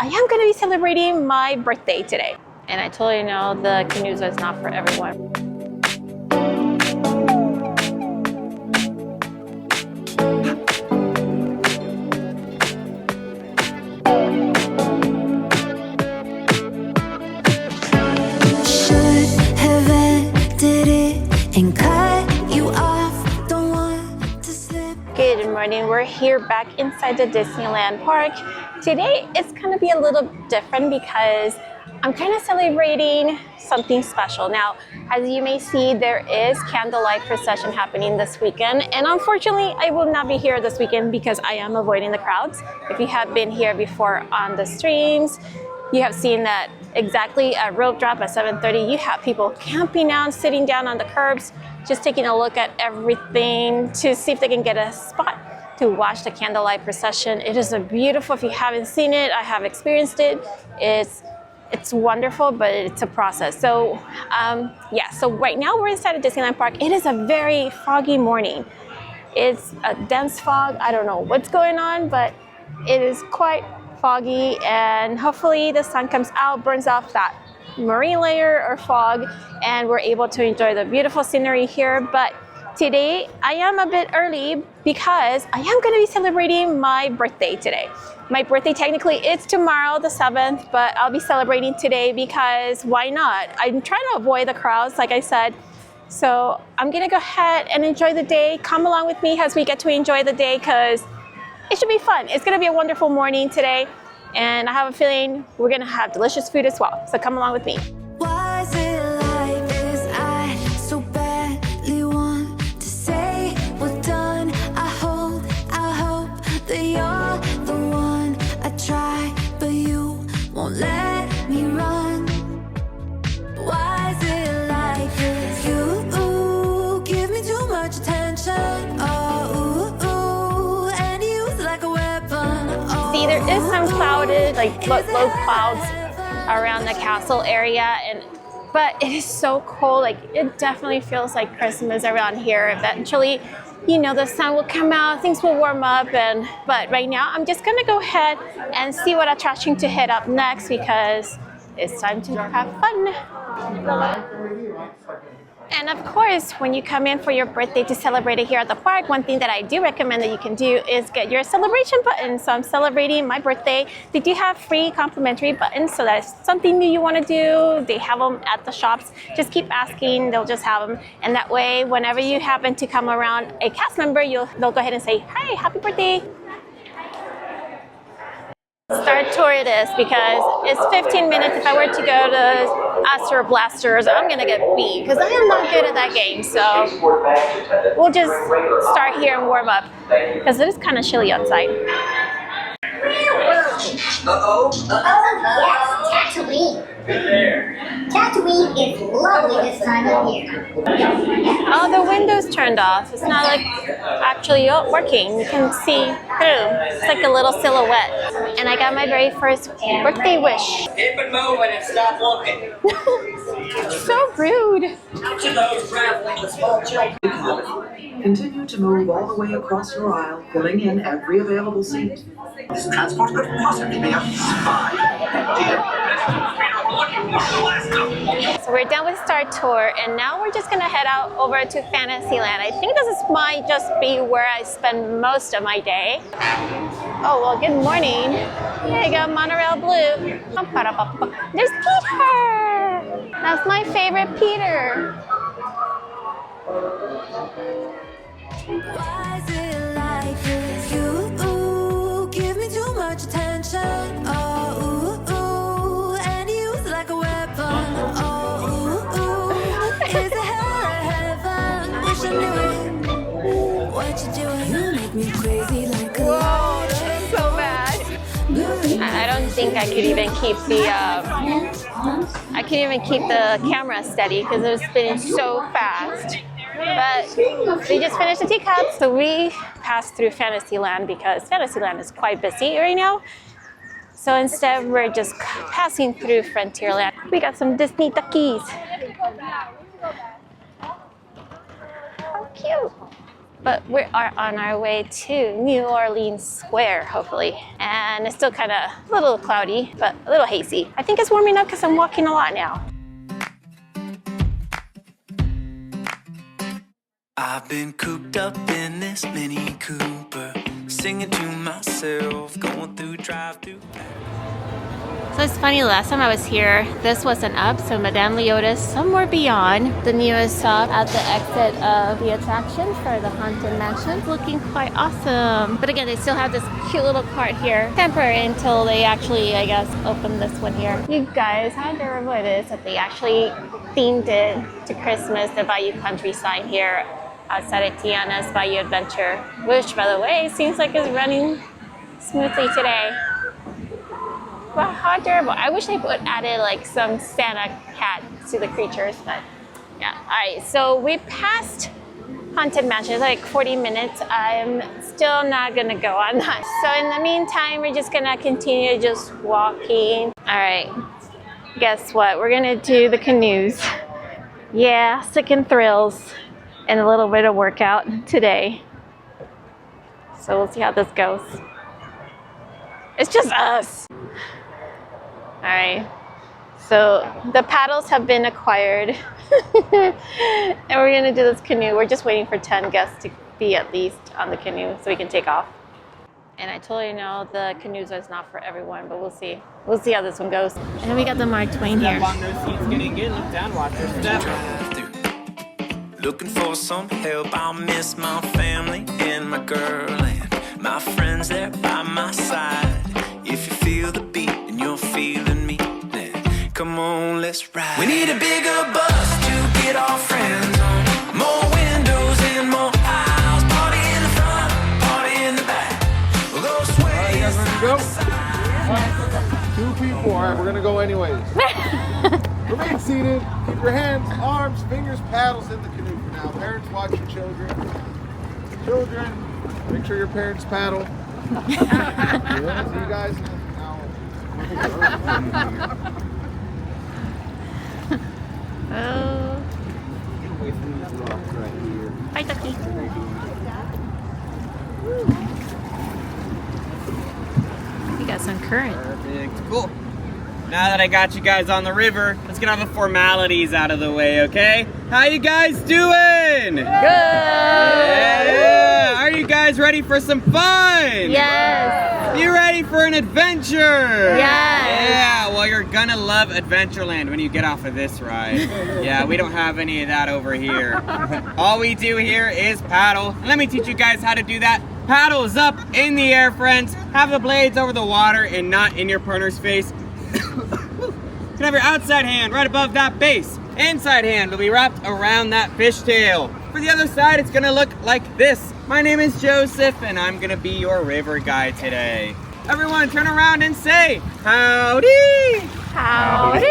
I am going to be celebrating my birthday today. And I totally know the canoes is not for everyone. Good morning, we're here back inside the Disneyland park. Today it's gonna be a little different because I'm kind of celebrating something special. Now, as you may see, there is Candlelight Procession happening this weekend, and unfortunately I will not be here this weekend because I am avoiding the crowds. If you have been here before on the streams, you have seen that exactly at rope drop at 7:30, you have people camping out, sitting down on the curbs, just taking a look at everything to see if they can get a spot to watch the Candlelight Procession. It is a beautiful, if you haven't seen it, I have experienced it. It's wonderful, but it's a process. So yeah, so right now we're inside of Disneyland Park. It is a very foggy morning. It's a dense fog. I don't know what's going on, but it is quite foggy, and hopefully the sun comes out, burns off that marine layer or fog, and we're able to enjoy the beautiful scenery here. But today I am a bit early because I am going to be celebrating my birthday today. My birthday technically is tomorrow the 7th, but I'll be celebrating today because why not? I'm trying to avoid the crowds, like I said. So I'm gonna go ahead and enjoy the day. Come along with me as we get to enjoy the day because it should be fun. It's gonna be a wonderful morning today, and I have a feeling we're gonna have delicious food as well. So come along with me. Why is it like this? I so badly want to say we're done. I hope that you're the one. I try, but you won't let me run. Why is it like this? You give me too much attention. Oh, and use like a weapon. See, there is some clouded, like low clouds around the castle area, but it is so cold. Like, it definitely feels like Christmas around here. Eventually, you know, the sun will come out, things will warm up, but right now I'm just gonna go ahead and see what attraction to hit up next because it's time to have fun. And of course, when you come in for your birthday to celebrate it here at the park, one thing that I do recommend that you can do is get your celebration button. So I'm celebrating my birthday. They do have free complimentary buttons, so that's something new you want to do. They have them at the shops. Just keep asking, they'll just have them. And that way, whenever you happen to come around a cast member, they'll go ahead and say, "Hi, happy birthday." Star Tour it is because it's 15 minutes. If I were to go to Astro Blasters, I'm gonna get beat because I am not good at that game. So we'll just start here and warm up because it is kind of chilly outside. Oh yes, Tatooine. Tatooine is lovely this time of year. Oh, the window's turned off. It's not like actually working. You can see through. It's like a little silhouette. And I got my very first birthday wish. Keep it moving and stop looking. So rude. To those traveling with small children. Continue to move all the way across your aisle, filling in every available seat. This transport could possibly be a spy. So we're done with Star Tour, and now we're just gonna head out over to Fantasyland. I think this might just be where I spend most of my day. Oh, well, good morning. Here you go, Monorail Blue. There's Peter! That's my favorite Peter. Why is it like this? You give me too much attention. Oh, and use like a weapon. Oh, is it hell or heaven? Wish I knew it. What you doing? You make me crazy like a Whoa, this is so bad. I don't think I could even keep the camera steady because it was spinning so fast. But we just finished the teacups, so we passed through Fantasyland because Fantasyland is quite busy right now. So instead, we're just passing through Frontierland. We got some Disney duckies. How cute! But we are on our way to New Orleans Square, hopefully. And it's still kind of a little cloudy, but a little hazy. I think it's warming up because I'm walking a lot now. I've been cooped up in this Mini Cooper, singing to myself, going through drive-through. So it's funny, last time I was here, this wasn't up, so Madame Leota's Somewhere Beyond, the newest stop at the exit of the attraction for the Haunted Mansion, looking quite awesome. But again, they still have this cute little cart here, temporary until they actually, I guess, open this one here. You guys, how adorable it is that they actually themed it to Christmas, the Bayou Country sign here outside of Tiana's Bayou Adventure, which, by the way, seems like it's running smoothly today. Wow, how adorable. I wish they would added like some Santa hat to the creatures, but yeah. All right, so we passed Haunted Mansion, like 40 minutes. I'm still not gonna go on that. So in the meantime, we're just gonna continue just walking. All right, guess what? We're gonna do the canoes. Yeah, sick and thrills and a little bit of workout today. So we'll see how this goes. It's just us. All right, so the paddles have been acquired and we're gonna do this canoe. We're just waiting for 10 guests to be at least on the canoe so we can take off. And I totally know the canoes is not for everyone, but we'll see. We'll see how this one goes. And then we got the Mark Twain here. Step on those seats, getting good. Look down, watch your step. Looking for some help, I'll miss my family and my girl and my friends there by my side. If you feel the beat and you're feeling me, then come on, let's ride. We need a bigger bus to get our friends on. More windows and more aisles. Party in the front, party in the back. We'll go sway. All right, you guys ready to go? 2 people. All right, we're gonna go anyways. Remain seated. Keep your hands, arms, fingers, paddles in the canoe for now. Parents, watch your children. Children, make sure your parents paddle. Yeah, so you guys now. Oh. Hi, Ducky. We got some current. Perfect. Cool. Now that I got you guys on the river, let's get all the formalities out of the way, okay? How you guys doing? Good. Yeah. Are you guys ready for some fun? Yes. You ready for an adventure? Yes. Yeah, well, you're gonna love Adventureland when you get off of this ride. Yeah, we don't have any of that over here. All we do here is paddle. And let me teach you guys how to do that. Paddles up in the air, friends. Have the blades over the water and not in your partner's face. You can have your outside hand right above that base. Inside hand will be wrapped around that fishtail. For the other side, it's gonna look like this. My name is Joseph, and I'm gonna be your river guide today. Everyone, turn around and say, howdy! Howdy!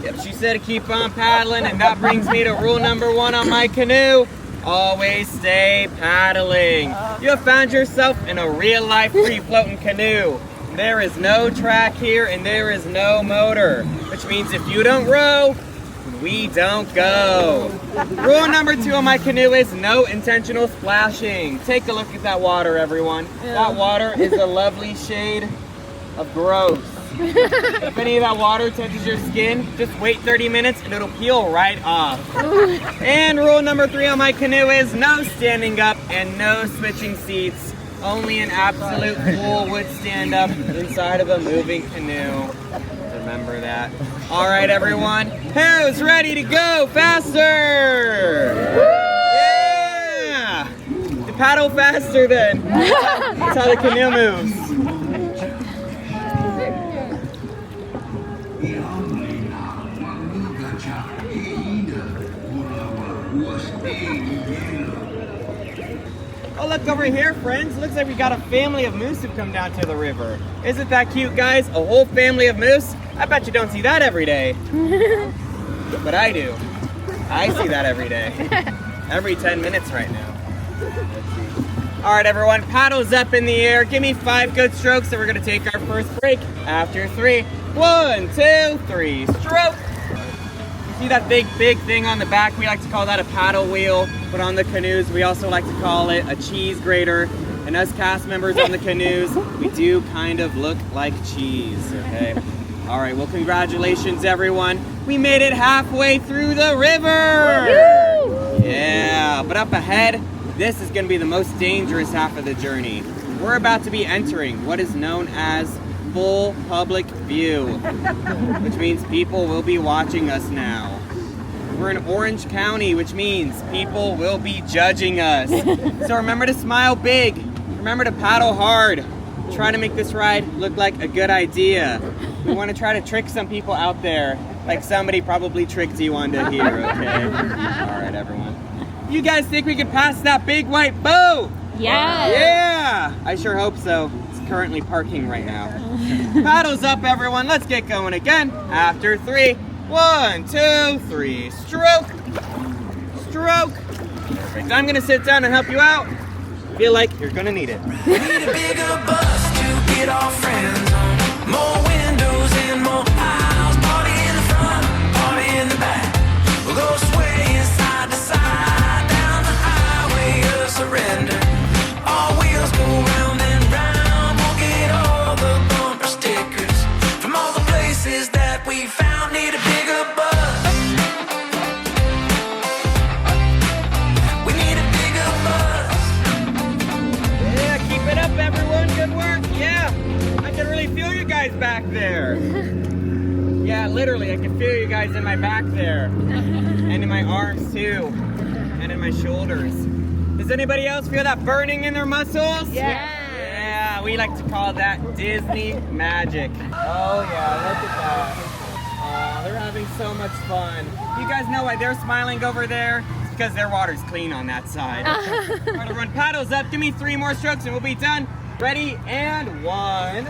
Yep, she said to keep on paddling, and that brings me to rule number 1 on my canoe. Always stay paddling. You have found yourself in a real-life free-floating canoe. There is no track here, and there is no motor, which means if you don't row, we don't go. Rule number 2 on my canoe is no intentional splashing. Take a look at that water, everyone. That water is a lovely shade of gross. If any of that water touches your skin, just wait 30 minutes and it'll peel right off. And rule number 3 on my canoe is no standing up and no switching seats. Only an absolute fool would stand up inside of a moving canoe. Remember that. All right, everyone. Who's ready to go faster? Yeah! Paddle faster then. That's how the canoe moves. Oh, look over here, friends. Looks like we got a family of moose who've come down to the river. Isn't that cute, guys? A whole family of moose? I bet you don't see that every day. But I do. I see that every day. Every 10 minutes right now. All right, everyone, paddles up in the air. Give me 5 good strokes, and we're gonna take our first break after 3. 1, 2, 3, stroke. See that big thing on the back? We like to call that a paddle wheel, but on the canoes, we also like to call it a cheese grater. And us cast members on the canoes, we do kind of look like cheese, okay? All right, well, congratulations, everyone. We made it halfway through the river. Yeah, but up ahead, this is gonna be the most dangerous half of the journey. We're about to be entering what is known as full public view, which means people will be watching us now. We're in Orange County, which means people will be judging us. So remember to smile big. Remember to paddle hard. Try to make this ride look like a good idea. We want to try to trick some people out there, like somebody probably tricked you onto here, okay? All right, everyone. You guys think we can pass that big white boat? Yes. Yeah, I sure hope so. It's currently parking right now. Paddles up, everyone. Let's get going again. After 3. 1, 2, 3. Stroke. Stroke. Perfect. I'm gonna sit down and help you out. Feel like you're gonna need it. We need a bigger bus to get our friends on. More windows and more aisles. Party in the front, party in the back. We'll go swaying side to side down the highway of surrender. All wheels go round and round. We'll get all the bumper stickers from all the places that we found. Need a bigger bus. We need a bigger bus. Yeah, keep it up, everyone. Good work. Yeah, I can really feel you guys back there. Yeah, literally, I can feel you guys in my back there. And in my arms, too. And in my shoulders. Does anybody else feel that burning in their muscles? Yeah, we like to call that Disney magic. Oh, yeah, look at that. They're having so much fun. You guys know why they're smiling over there? It's because their water's clean on that side. All right, everyone, paddles up. Give me 3 more strokes and we'll be done. Ready? And 1,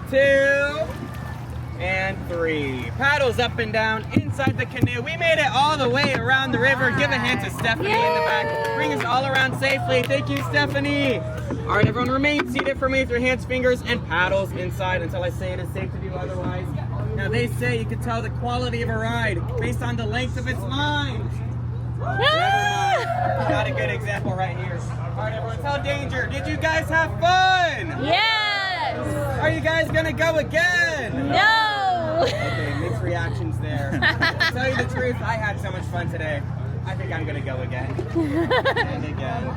2, and 3. Paddles up and down inside the canoe. We made it all the way around the river. Give a hand to Stephanie in the back. Bring us all around safely. Thank you, Stephanie. All right, everyone, remain seated for me with your hands, fingers, and paddles inside until I say it is safe to do otherwise. Now, they say you can tell the quality of a ride based on the length of its line. Never mind. Got a good example right here. All right, everyone, tell Danger. Did you guys have fun? Yes. Are you guys gonna go again? No. Okay, mixed reactions there. To tell you the truth, I had so much fun today. I think I'm gonna go again. And again.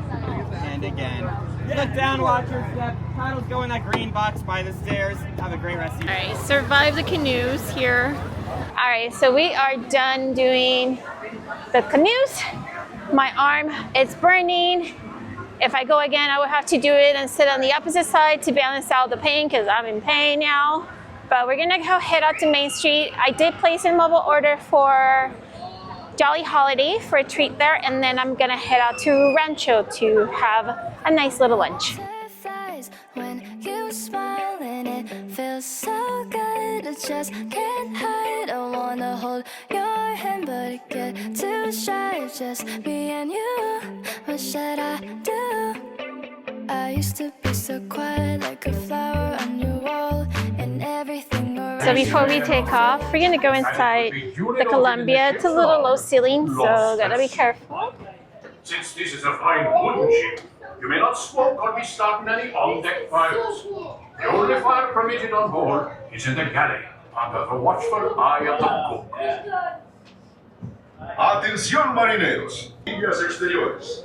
And again. Look down, watch your step. Paddles go in that green box by the stairs. Have a great rest of your day. All right, survive the canoes here. All right, so we are done doing the canoes. My arm is burning. If I go again, I would have to do it and sit on the opposite side to balance out the pain because I'm in pain now. But we're gonna go head out to Main Street. I did place a mobile order for Jolly Holiday for a treat there, and then I'm gonna head out to Rancho to have a nice little lunch. When you smile and it feels so good, I just can't hide. I wanna hold your hand, but I get too shy. Just me and you, what should I do? I used to be so quiet, like a flower on your wall, and everything around. So before we take off, we're gonna go inside the Columbia. It's a little low ceiling, so gotta be careful. Since this is a fine wooden ship, you may not smoke or be starting any on-deck fires. The only fire permitted on board is in the galley, under the watchful eye of the cook. Atención marineros, líneas exteriores.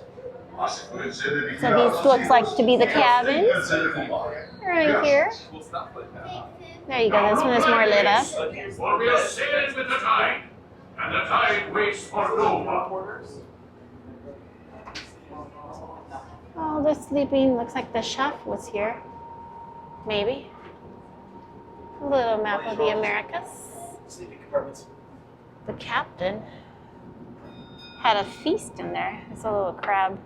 So this looks like to be the cabin right here. There you go, this one is more lit up. For we are sailing with the tide, and the tide waits for no one. Oh, the sleeping, looks like the chef was here. Maybe. A little map of the Americas. Sleeping compartments. The captain had a feast in there. It's a little crab.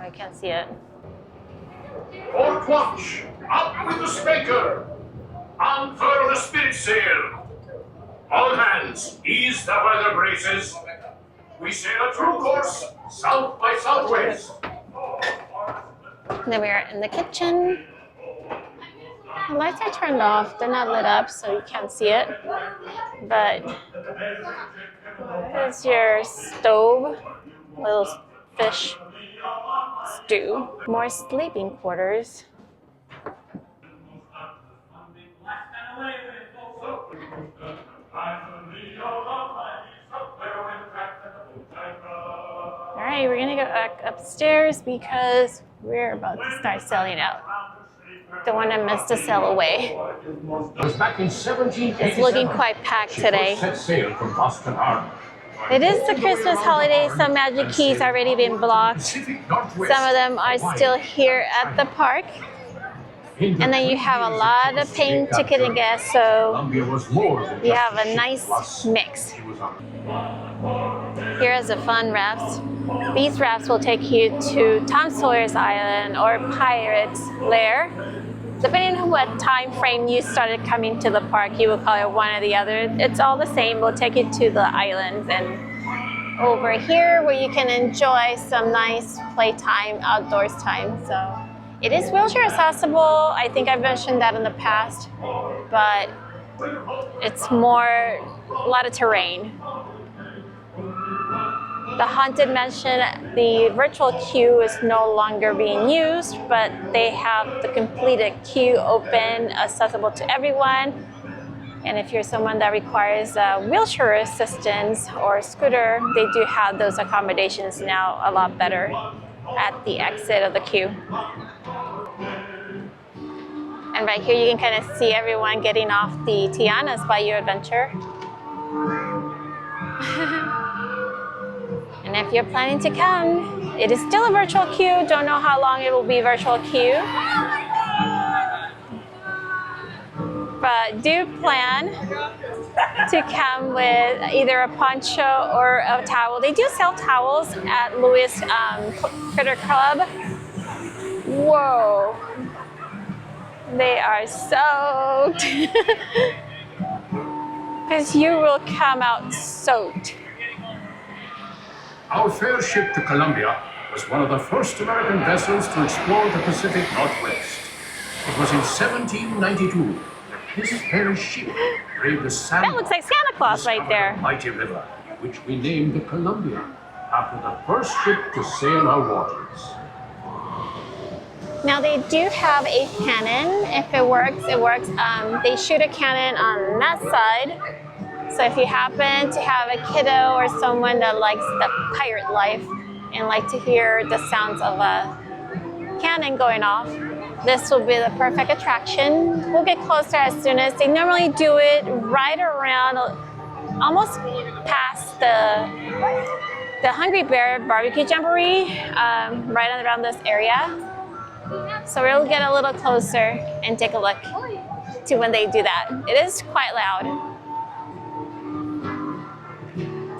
I can't see it. Port watch, up with the spanker, unfurl the spirit sail. All hands, ease the weather braces. We sail a true course, south by southwest. Then we are in the kitchen. The lights are turned off. They're not lit up, so you can't see it. But here's your stove, little fish stew. More sleeping quarters. All right, we're gonna go back upstairs because we're about to start sailing out. Don't want to miss the sail away. Back in 1787, it's looking quite packed today. Set sail from Boston Harbor. It is the Christmas holiday. Some Magic Keys already been blocked. Some of them are still here at the park. And then you have a lot of paying ticket and guests, so you have a nice mix. Here is the fun rafts. These rafts will take you to Tom Sawyer's Island or Pirate's Lair. Depending on what time frame you started coming to the park, you will call it one or the other. It's all the same. We'll take you to the islands and over here where you can enjoy some nice playtime, outdoors time. So it is wheelchair accessible. I think I've mentioned that in the past, but it's more a lot of terrain. The Haunted Mansion, the virtual queue is no longer being used, but they have the completed queue open, accessible to everyone. And if you're someone that requires wheelchair assistance or scooter, they do have those accommodations now a lot better at the exit of the queue. And right here you can kind of see everyone getting off the Tiana's Bayou Adventure. And if you're planning to come, it is still a virtual queue. Don't know how long it will be virtual queue. But do plan to come with either a poncho or a towel. They do sell towels at Lewis Critter Club. Whoa. They are soaked. Because you will come out soaked. Our fair ship, the Columbia, was one of the first American vessels to explore the Pacific Northwest. It was in 1792 that this fair ship braved the sand. That looks like Santa Claus right there. Mighty river, which we named the Columbia, after the first ship to sail our waters. Now they do have a cannon. If it works, it works. They shoot a cannon on that side. So if you happen to have a kiddo or someone that likes the pirate life and like to hear the sounds of a cannon going off, this will be the perfect attraction. We'll get closer as soon as they normally do it right around, almost past the Hungry Bear Barbecue Jamboree, right around this area. So we'll get a little closer and take a look to when they do that. It is quite loud.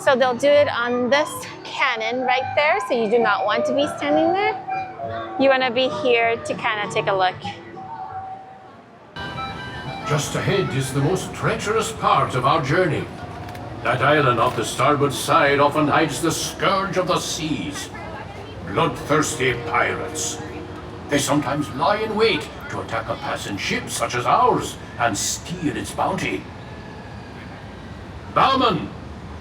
So they'll do it on this cannon right there, so you do not want to be standing there. You want to be here to kind of take a look. Just ahead is the most treacherous part of our journey. That island off the starboard side often hides the scourge of the seas. Bloodthirsty pirates. They sometimes lie in wait to attack a passing ship such as ours and steal its bounty. Bowman,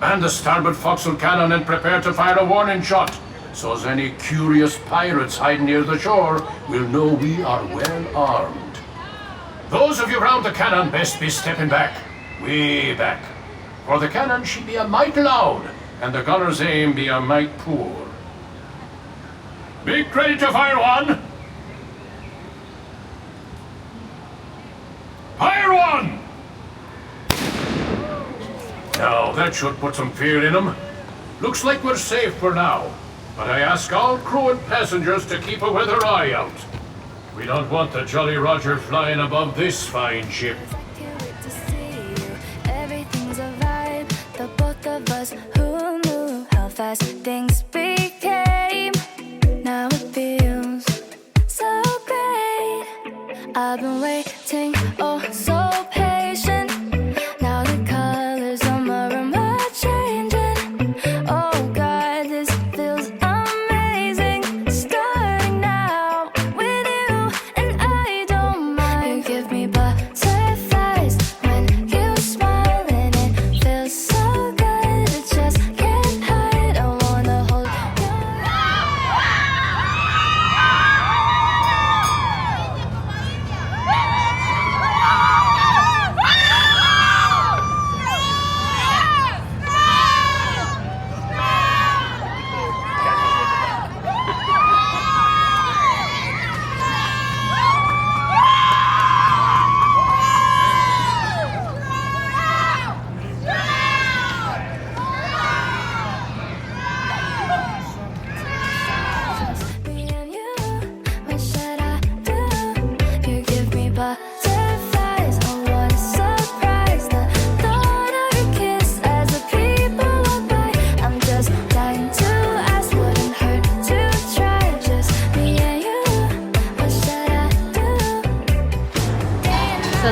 man the starboard forecastle cannon and prepare to fire a warning shot, so as any curious pirates hiding near the shore will know we are well armed. Those of you round the cannon best be stepping back, way back, for the cannon she be a mite loud, and the gunner's aim be a mite poor. Be ready to fire one! Fire one! Now, that should put some fear in them. Looks like we're safe for now, but I ask all crew and passengers to keep a weather eye out. We don't want the Jolly Roger flying above this fine ship. Everything's a vibe, the both of us who knew how fast things became. Now it feels so great. I've been waiting, oh so patient. Now the colors on my room are changing. Oh God, this feels amazing. Starting now with you, and I don't mind. You give me butterflies when you smile, and it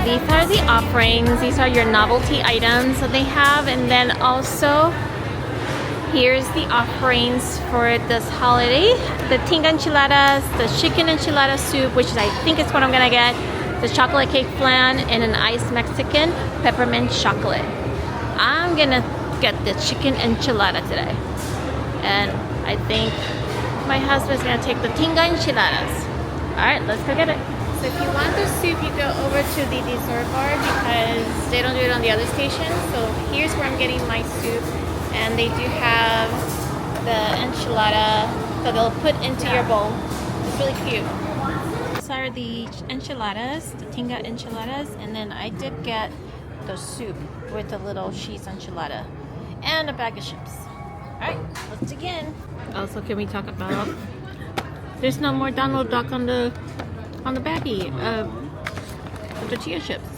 these are the offerings. These are your novelty items that they have, and then also here's the offerings for this holiday. The tinga enchiladas, the chicken enchilada soup, which I think is what I'm gonna get, the chocolate cake flan, and an iced Mexican peppermint chocolate. I'm gonna get the chicken enchilada today. And I think my husband's gonna take the tinga enchiladas. All right, let's go get it. So if you want the soup, you go over to the dessert bar because they don't do it on the other station. So here's where I'm getting my soup. And they do have the enchilada that they'll put into your bowl. It's really cute. These are the enchiladas, the tinga enchiladas, and then I did get the soup with the little cheese enchilada and a bag of chips. Alright, let's dig in. Also, can we talk about there's no more Donald Duck on the baggie of the tortilla chips.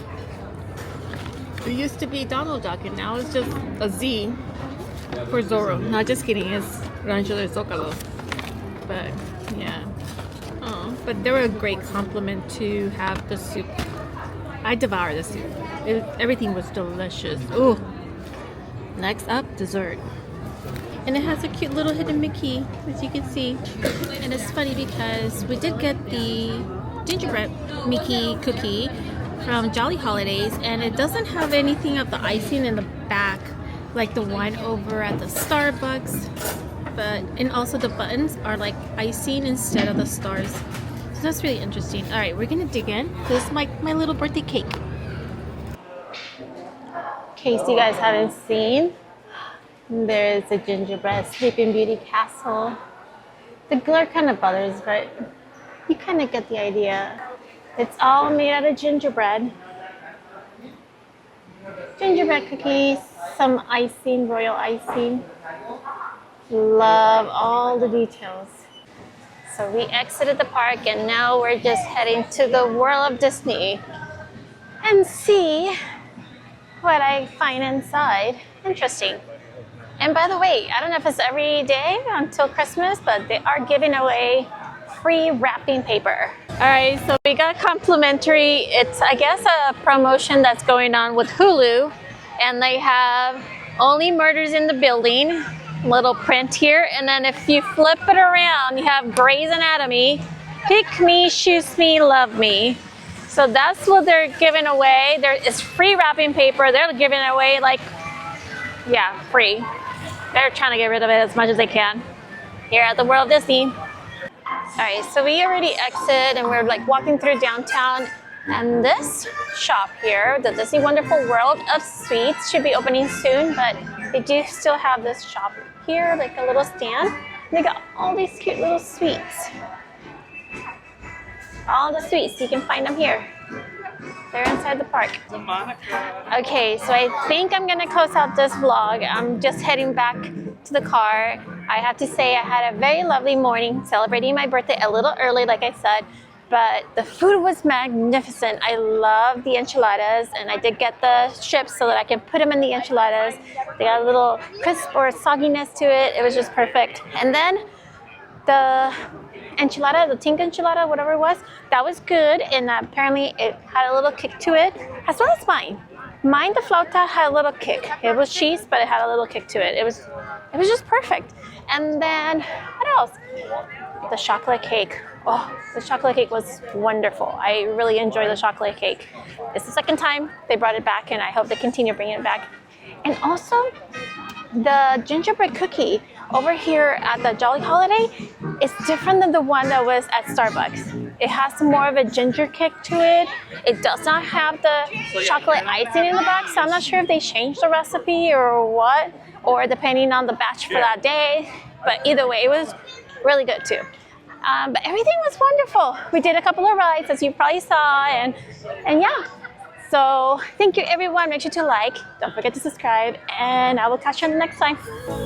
It used to be Donald Duck and now it's just a Z for Zorro. Not just kidding, it's Rancho del Zocalo. But yeah. Oh, but they were a great compliment to have the soup. I devoured the soup. Everything was delicious. Ooh. Next up, dessert. And it has a cute little hidden Mickey, as you can see. And it's funny because we did get the gingerbread Mickey cookie from Jolly Holidays, and it doesn't have anything of the icing in the back like the one over at the Starbucks. And also the buttons are like icing instead of the stars. So that's really interesting. All right, we're gonna dig in. This is my little birthday cake. In case you guys haven't seen, there's a gingerbread Sleeping Beauty castle. The glare kind of bothers, but you kind of get the idea. It's all made out of gingerbread. Gingerbread cookies, some icing, royal icing. Love all the details. So we exited the park and now we're just heading to the world of Disney and see what I find inside. Interesting. And by the way, I don't know if it's every day until Christmas, but they are giving away free wrapping paper. All right, so we got complimentary. It's, I guess, a promotion that's going on with Hulu, and they have Only Murders in the Building, little print here, and then if you flip it around, you have Grey's Anatomy, Pick Me, Choose Me, Love Me. So that's what they're giving away. There is free wrapping paper. They're giving it away like, yeah, free. They're trying to get rid of it as much as they can here at the World Disney. All right, so we already exited and we're like walking through downtown, and this shop here, the Disney Wonderful World of Sweets, should be opening soon, but they do still have this shop here, like a little stand. They got all these cute little sweets. All the sweets, you can find them here. They're inside the park. Okay, so I think I'm gonna close out this vlog. I'm just heading back to the car. I have to say I had a very lovely morning celebrating my birthday a little early, like I said, but the food was magnificent. I love the enchiladas, and I did get the chips so that I can put them in the enchiladas. They got a little crisp or sogginess to it. It was just perfect. And then the enchilada, the tinga enchilada, whatever it was, that was good, and apparently it had a little kick to it, as well as mine. Mine, the flauta, had a little kick. It was cheese, but it had a little kick to it. It was just perfect. And then, what else? The chocolate cake. Oh, the chocolate cake was wonderful. I really enjoyed the chocolate cake. It's the second time they brought it back, and I hope they continue bringing it back. And also, the gingerbread cookie over here at the Jolly Holiday is different than the one that was at Starbucks. It has more of a ginger kick to it. It does not have the chocolate icing in the back, so I'm not sure if they changed the recipe or what, or depending on the batch for that day. But either way, it was really good too. But everything was wonderful. We did a couple of rides, as you probably saw, and yeah. So thank you everyone. Make sure to like, don't forget to subscribe, and I will catch you on the next time.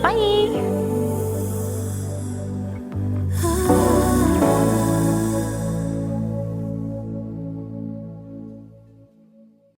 Bye.